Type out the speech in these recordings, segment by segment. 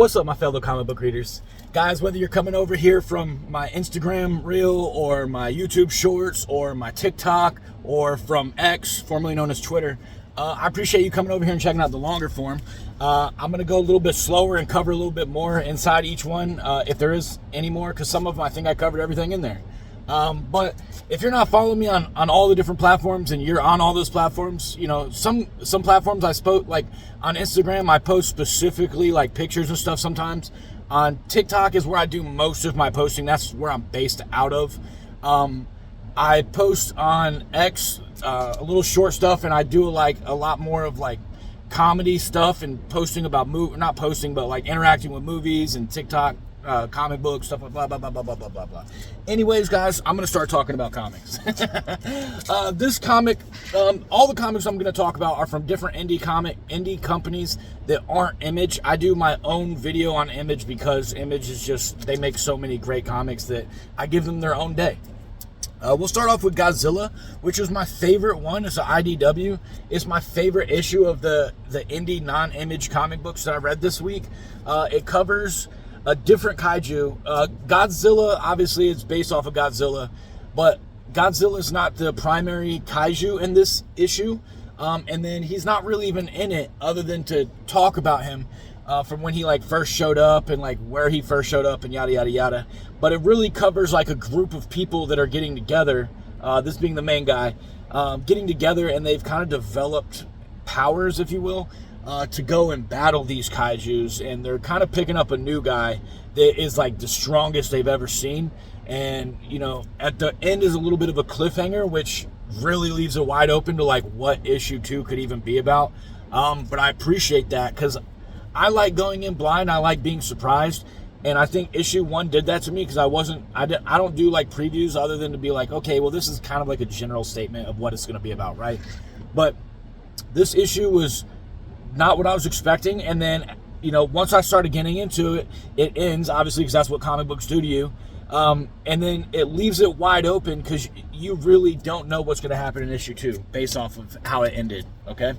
What's up, my fellow comic book readers? Guys, whether you're coming over here from my Instagram reel or my YouTube shorts or my TikTok or from X, formerly known as Twitter, I appreciate you coming over here and checking out the longer form. I'm going to go a little bit slower and cover a little bit more inside each one, if there is any more, because some of them I think I covered everything in there. But if you're not following me on all the different platforms and you're on all those platforms, you know, some platforms I spoke, like on Instagram, I post specifically like pictures and stuff sometimes. On TikTok is where I do most of my posting. That's where I'm based out of. I post on X, a little short stuff, and I do like a lot more of like comedy stuff and posting about not posting, but like interacting with movies and TikTok. Comic books, stuff like blah, blah, blah, blah, blah, blah, blah, blah. Anyways, guys, I'm going to start talking about comics. This comic, all the comics I'm going to talk about are from different indie companies that aren't Image. I do my own video on Image because Image is just, they make so many great comics that I give them their own day. We'll start off with Godzilla, which was my favorite one. It's an IDW. It's my favorite issue of the indie non-Image comic books that I read this week. It covers a different kaiju. Godzilla, obviously, it's based off of Godzilla, but Godzilla is not the primary kaiju in this issue, and then he's not really even in it other than to talk about him from when he like first showed up and like where he first showed up and yada yada yada. But it really covers like a group of people that are getting together, this being the main guy, getting together, and they've kind of developed powers, if you will, to go and battle these kaijus, and they're kind of picking up a new guy that is like the strongest they've ever seen. And you know, at the end is a little bit of a cliffhanger, which really leaves it wide open to like what issue 2 could even be about. But I appreciate that because I like going in blind. I like being surprised, and I think issue 1 did that to me because I don't do like previews other than to be like, okay, well, this is kind of like a general statement of what it's going to be about, right? But this issue was not what I was expecting, and then, you know, once I started getting into it, it ends, obviously, because that's what comic books do to you, and then it leaves it wide open because you really don't know what's going to happen in issue 2 based off of how it ended, okay?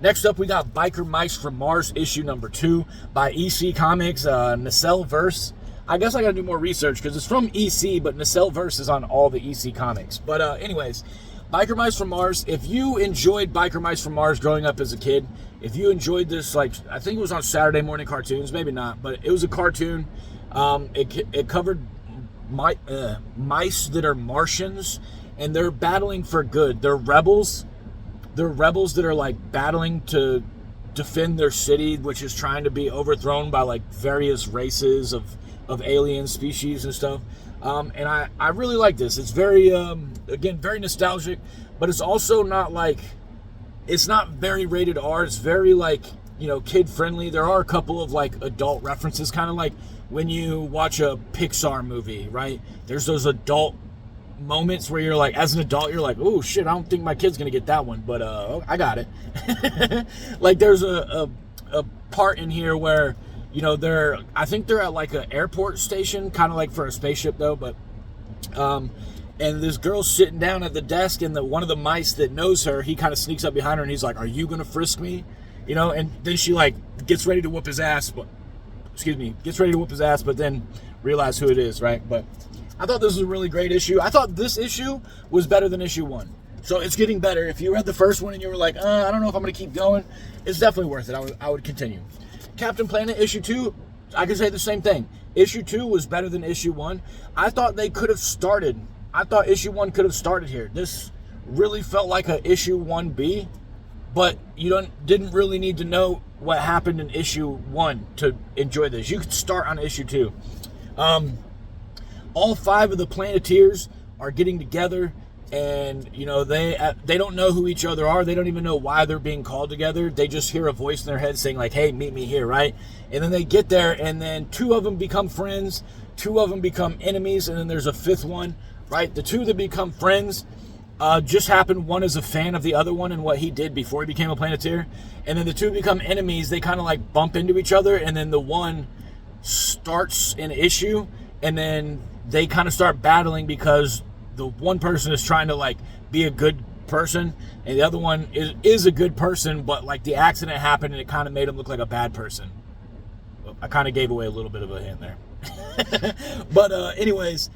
Next up, we got Biker Mice from Mars, issue number 2 by EC Comics, Nacelle Verse. I guess I got to do more research because it's from EC, but Nacelle Verse is on all the EC comics. But anyways, Biker Mice from Mars. If you enjoyed Biker Mice from Mars growing up as a kid, if you enjoyed this, like, I think it was on Saturday morning cartoons, maybe not, but it was a cartoon. It covered mice that are Martians, and they're battling for good. They're rebels. They're rebels that are like battling to defend their city, which is trying to be overthrown by like various races of alien species and stuff. And I really like this. It's very, again, very nostalgic, but it's also not like, it's not very rated R. It's very like, you know, kid friendly. There are a couple of like adult references, kind of like when you watch a Pixar movie, right? There's those adult moments where you're like, as an adult, you're like, oh shit, I don't think my kid's gonna get that one, but I got it. Like there's a part in here where, you know, I think they're at like an airport station, kind of like for a spaceship though, but and this girl's sitting down at the desk, and one of the mice that knows her, he kind of sneaks up behind her and he's like, are you gonna frisk me? You know, and then she like gets ready to whoop his ass, but then realize who it is, right? But I thought this was a really great issue. I thought this issue was better than issue 1. So it's getting better. If you read the first one and you were like, I don't know if I'm going to keep going, it's definitely worth it. I would continue. Captain Planet issue 2, I could say the same thing. Issue 2 was better than issue 1. I thought issue 1 could have started here. This really felt like a issue 1B, but you didn't really need to know what happened in issue 1 to enjoy this. You could start on issue 2. All 5 of the Planeteers are getting together, and you know they don't know who each other are. They don't even know why they're being called together. They just hear a voice in their head saying like, hey, meet me here, right? And then they get there, and then 2 of them become friends, 2 of them become enemies, and then there's a 5th one, right? The 2 that become friends just happened. One is a fan of the other one and what he did before he became a Planeteer, and then the 2 become enemies. They kind of like bump into each other, and then the one starts an issue, and then they kind of start battling because the one person is trying to like be a good person, and the other one is a good person, but like the accident happened and it kind of made him look like a bad person. I kind of gave away a little bit of a hint there. But anyways,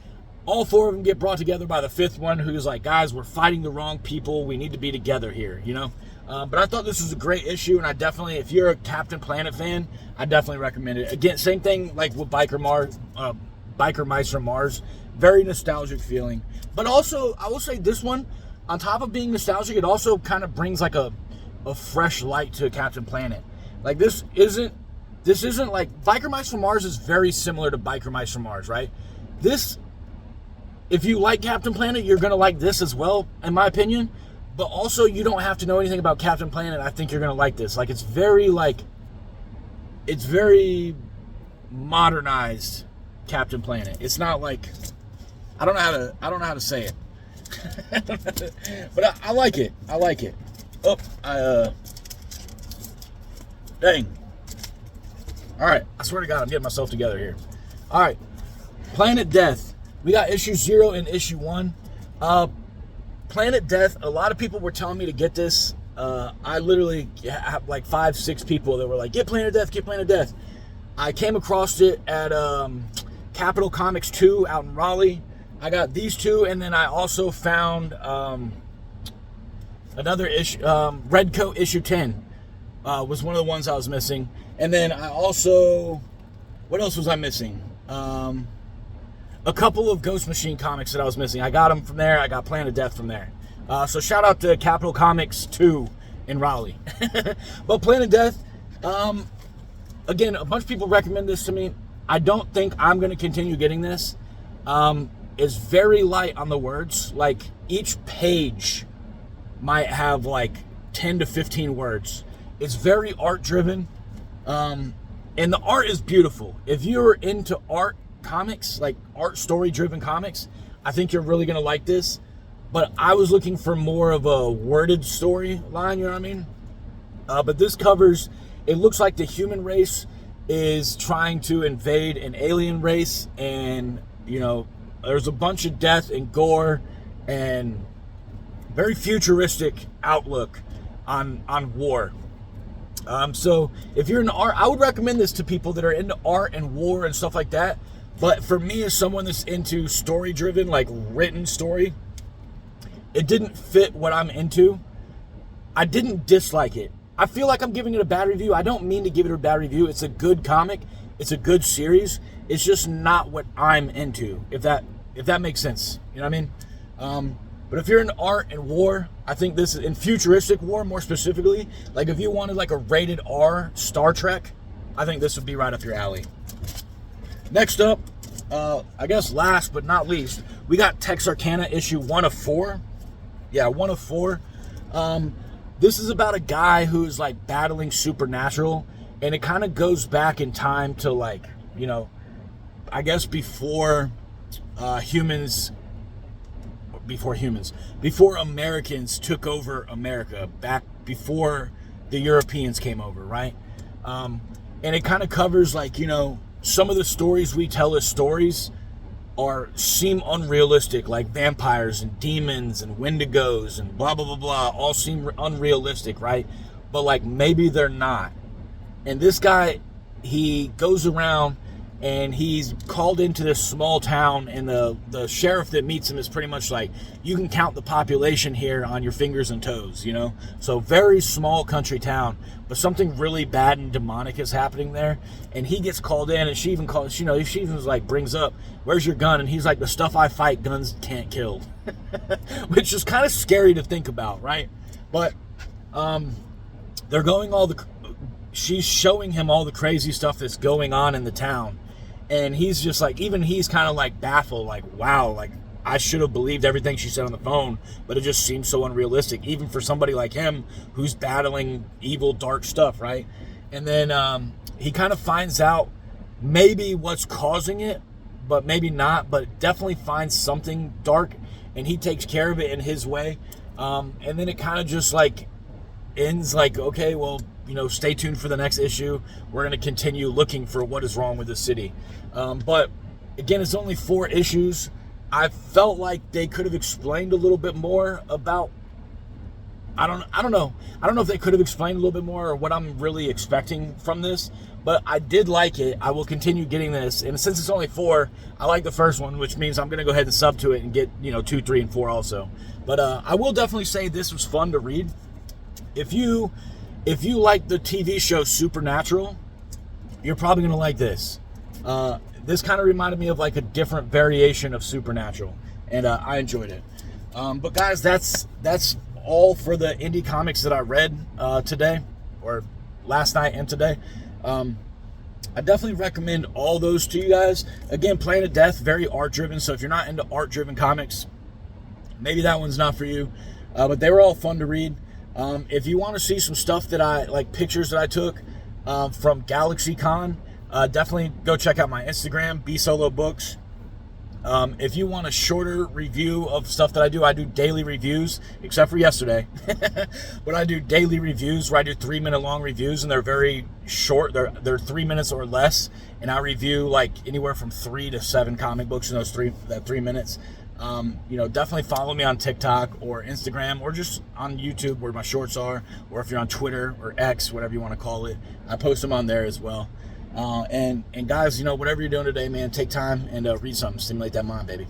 all 4 of them get brought together by the 5th one, who's like, guys, we're fighting the wrong people. We need to be together here, you know? But I thought this was a great issue, and I definitely, if you're a Captain Planet fan, I definitely recommend it. Again, same thing like with Biker Mice from Mars. Very nostalgic feeling. But also, I will say this one, on top of being nostalgic, it also kind of brings like a fresh light to Captain Planet. Like this isn't like, Biker Mice from Mars is very similar to Biker Mice from Mars, right? This, if you like Captain Planet, you're going to like this as well, in my opinion. But also, you don't have to know anything about Captain Planet. I think you're going to like this. Like, it's very modernized Captain Planet. It's not like, I don't know how to say it. But I like it. I like it. Oh, dang. All right, I swear to God, I'm getting myself together here. All right, Planet Death. We got issue 0 and issue 1. Planet Death, a lot of people were telling me to get this. I literally have like 5-6 people that were like, get Planet Death, get Planet Death. I came across it at Capital Comics 2 out in Raleigh. I got these 2, and then I also found another issue, Red Coat issue 10 was one of the ones I was missing. And then I also, what else was I missing? A couple of Ghost Machine comics that I was missing. I got them from there. I got Planet Death from there. So shout out to Capital Comics 2 in Raleigh. But Planet Death, again, a bunch of people recommend this to me. I don't think I'm going to continue getting this. It's very light on the words. Like, each page might have like 10 to 15 words. It's very art driven. And the art is beautiful. If you're into art comics, like art story driven comics, I think you're really going to like this. But I was looking for more of a worded storyline, you know what I mean? But this covers, it looks like the human race is trying to invade an alien race, and, you know, there's a bunch of death and gore and very futuristic outlook on war. So if you're into art, I would recommend this to people that are into art and war and stuff like that. But for me, as someone that's into story-driven, like written story, it didn't fit what I'm into. I didn't dislike it. I feel like I'm giving it a bad review. I don't mean to give it a bad review. It's a good comic. It's a good series. It's just not what I'm into, if that makes sense. You know what I mean? But if you're into art and war, I think this is in futuristic war more specifically. Like if you wanted like a rated R Star Trek, I think this would be right up your alley. Next up, I guess last but not least, we got Texarcanum issue 1 of 4. Yeah, 1 of 4. This is about a guy who's like battling supernatural, and it kind of goes back in time to, like, you know, I guess before Americans took over America, back before the Europeans came over, right? And it kind of covers, like, you know, some of the stories we tell as stories seem unrealistic, like vampires and demons and wendigos and blah, blah, blah, blah, all seem unrealistic, right? But, like, maybe they're not. And this guy, he goes around and he's called into this small town, and the sheriff that meets him is pretty much like, you can count the population here on your fingers and toes, you know? So very small country town, but something really bad and demonic is happening there. And he gets called in, and she even calls, you know, she even like brings up, where's your gun? And he's like, the stuff I fight, guns can't kill. Which is kind of scary to think about, right? But they're going she's showing him all the crazy stuff that's going on in the town. And he's just like, even he's kind of like baffled, like, wow, like I should have believed everything she said on the phone, but it just seems so unrealistic, even for somebody like him who's battling evil, dark stuff, right? And then he kind of finds out maybe what's causing it, but maybe not, but definitely finds something dark, and he takes care of it in his way. And then it kind of just like ends like, okay, well, you know, stay tuned for the next issue. We're going to continue looking for what is wrong with the city. But again, it's only 4 issues. I felt like they could have explained a little bit more about, I don't know if they could have explained a little bit more or what I'm really expecting from this, but I did like it. I will continue getting this, and since it's only 4, I like the first one, which means I'm gonna go ahead and sub to it and get 2, 3, and 4 also. But I will definitely say this was fun to read. If you like the TV show Supernatural, you're probably gonna like this. This kind of reminded me of like a different variation of Supernatural, and I enjoyed it. But guys, that's all for the indie comics that I read today, or last night and today. I definitely recommend all those to you guys. Again, Planet of Death, very art-driven, so if you're not into art-driven comics, maybe that one's not for you. But they were all fun to read. If you want to see some stuff that I, like pictures that I took from GalaxyCon, definitely go check out my Instagram, bsolobooks. If you want a shorter review of stuff that I do daily reviews, except for yesterday. But I do daily reviews where I do 3-minute long reviews, and they're very short. They're 3 minutes or less, and I review like anywhere from 3 to 7 comic books in those 3 minutes. Definitely follow me on TikTok or Instagram, or just on YouTube where my shorts are, or if you're on Twitter or X, whatever you want to call it, I post them on there as well. And guys, whatever you're doing today, man, take time and read something, stimulate that mind, baby.